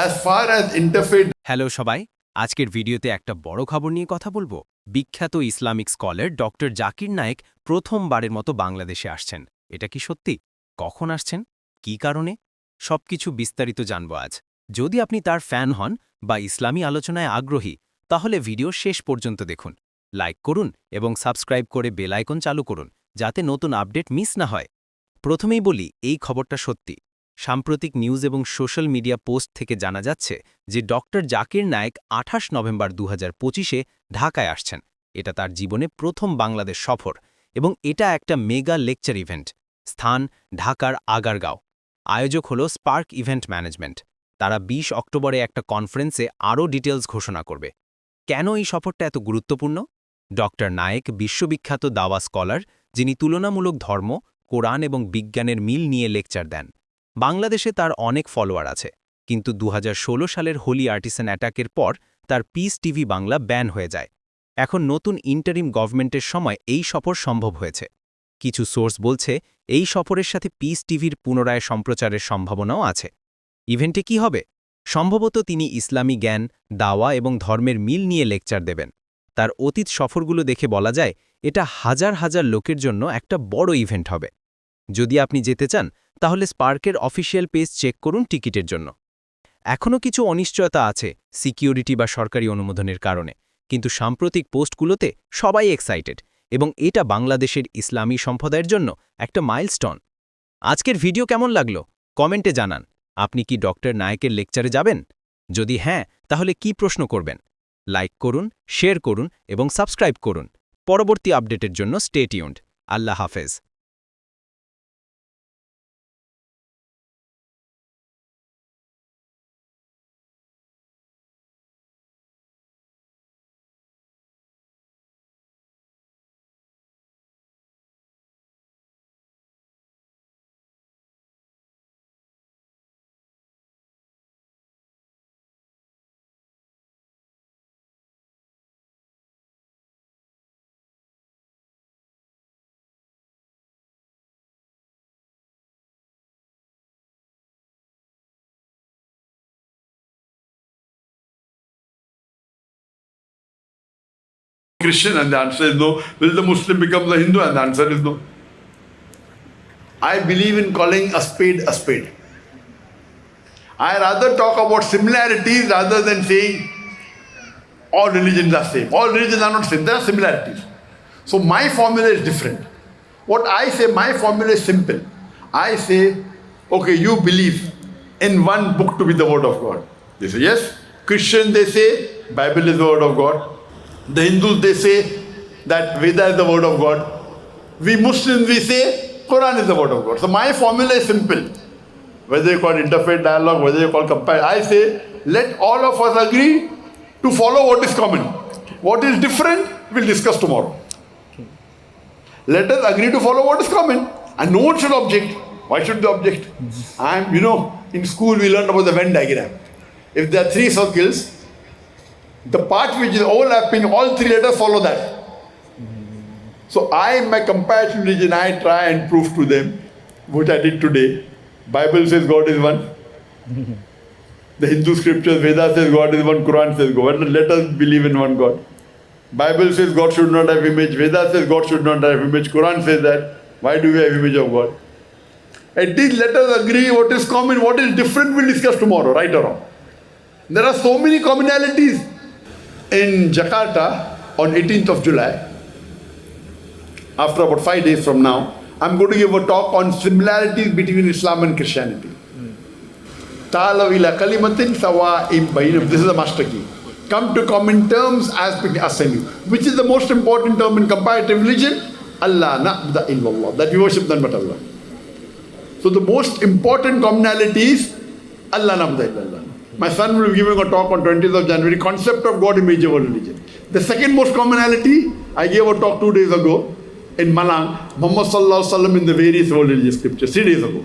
as far as interfaith. Hello সবাই, আজকের ভিডিওতে একটা বড় খবর নিয়ে কথা বলবো। বিখ্যাত Islamic scholar doctor Zakir Naik প্রথমবারের মতো বাংলাদেশে আসছেন। এটা কি সত্যি? কখন আসছেন? কী কারণে? সবকিছু বিস্তারিত জানব আজ। যদি আপনি তার ফ্যান হন বা ইসলামী আলোচনায় আগ্রহী, তাহলে ভিডিও শেষ পর্যন্ত দেখুন। লাইক করুন এবং সাবস্ক্রাইব করে বেল আইকন চালু করুন, যাতে নতুন আপডেট মিস না হয়। প্রথমেই বলি, এই খবরটা সত্যি। সাম্প্রতিক নিউজ এবং সোশ্যাল মিডিয়া পোস্ট থেকে জানা যাচ্ছে যে ডক্টর জাকির নায়েক ২৮ নভেম্বর ২০২৫-এ ঢাকায় আসছেন। এটা তার জীবনে প্রথম বাংলাদেশ সফর এবং এটা একটা মেগা লেকচার ইভেন্ট। স্থান ঢাকার আগারগাঁও। আয়োজক হল স্পার্ক ইভেন্ট ম্যানেজমেন্ট। তারা ২০ অক্টোবরে একটা কনফারেন্সে আরও ডিটেলস ঘোষণা করবে। কেন এই সফরটা এত গুরুত্বপূর্ণ? ডক্টর নায়েক বিশ্ববিখ্যাত দাওয়া স্কলার, যিনি তুলনামূলক ধর্ম, কোরআন এবং বিজ্ঞানের মিল নিয়ে লেকচার দেন। বাংলাদেশে তার অনেক ফলোয়ার আছে, কিন্তু ২০১৬ সালের হোলি আর্টিসান অ্যাটাকের পর তার পিস টিভি বাংলা ব্যান হয়ে যায়। এখন নতুন ইন্টারিম গভর্নমেন্টের সময় এই সফর সম্ভব হয়েছে। কিছু সোর্স বলছে এই সফরের সাথে পিস টিভির পুনরায় সম্প্রচারের সম্ভাবনাও আছে। ইভেন্টে কি হবে? সম্ভবত তিনি ইসলামী জ্ঞান, দাওয়া এবং ধর্মের মিল নিয়ে লেকচার দেবেন। তার অতীত সফরগুলো দেখে বলা যায় এটা হাজার হাজার লোকের জন্য একটা বড় ইভেন্ট হবে। যদি আপনি যেতে চান, তাহলে স্পার্কের অফিসিয়াল পেজ চেক করুন টিকিটের জন্য। এখনও কিছু অনিশ্চয়তা আছে সিকিউরিটি বা সরকারি অনুমোদনের কারণে, কিন্তু সাম্প্রতিক পোস্টগুলোতে সবাই এক্সাইটেড এবং এটা বাংলাদেশের ইসলামী সম্প্রদায়ের জন্য একটা মাইলস্টোন। আজকের ভিডিও কেমন লাগলো কমেন্টে জানান। আপনি কি ডক্টর নায়েকের লেকচারে যাবেন? যদি হ্যাঁ, তাহলে কি প্রশ্ন করবেন? লাইক করুন, শেয়ার করুন এবং সাবস্ক্রাইব করুন। পরবর্তী আপডেটের জন্য স্টে টিউনড। আল্লাহ হাফেজ। Christian, and the answer is no. Will the Muslim become the Hindu? And the answer is no. I believe in calling a spade a spade. I rather talk about similarities rather than saying all religions are same. All religions are not same. There are similarities. So my formula is different. What I say, my formula is simple. I say, okay, you believe in one book to be the word of God. They say yes. Christians, they say Bible is the word of God. The Hindus, they say that Veda is the word of God. We Muslims, we say Quran is the word of God. So my formula is simple. Whether you call it interfaith dialogue, whether you call compare, I say let all of us agree to follow what is common. What is different, we'll discuss tomorrow. Let us agree to follow what is common. And no one should object. Why should they object? In school we learned about the Venn diagram. If there are 3 circles, the part which is overlapping, all 3 letters follow that. So in my comparative religion, I try and prove to them, which I did today. Bible says God is one. The Hindu scriptures, Veda says God is one, Quran says God. Let us believe in one God. Bible says God should not have image. Veda says God should not have image. Quran says that. Why do we have image of God? At least let us agree what is common, what is different, we'll discuss tomorrow, right or wrong. There are so many commonalities. In Jakarta, on 18th of July, after about 5 days from now, I'm going to give a talk on similarities between Islam and Christianity. Ta'alaw ila kalimatin sawa'in bainahum. This is the master key. Come to common terms as between us and you. Which is the most important term in comparative religion? Allah na'budu illallah. That we worship none but Allah. So the most important commonality is Allah na'budu illallah. My son will be giving a talk on 20th of January, concept of God in major world religion. The second most commonality, I gave a talk 2 days ago in Malang, Muhammad sallallahu alaihi wasallam in the various world religious scriptures, 3 days ago.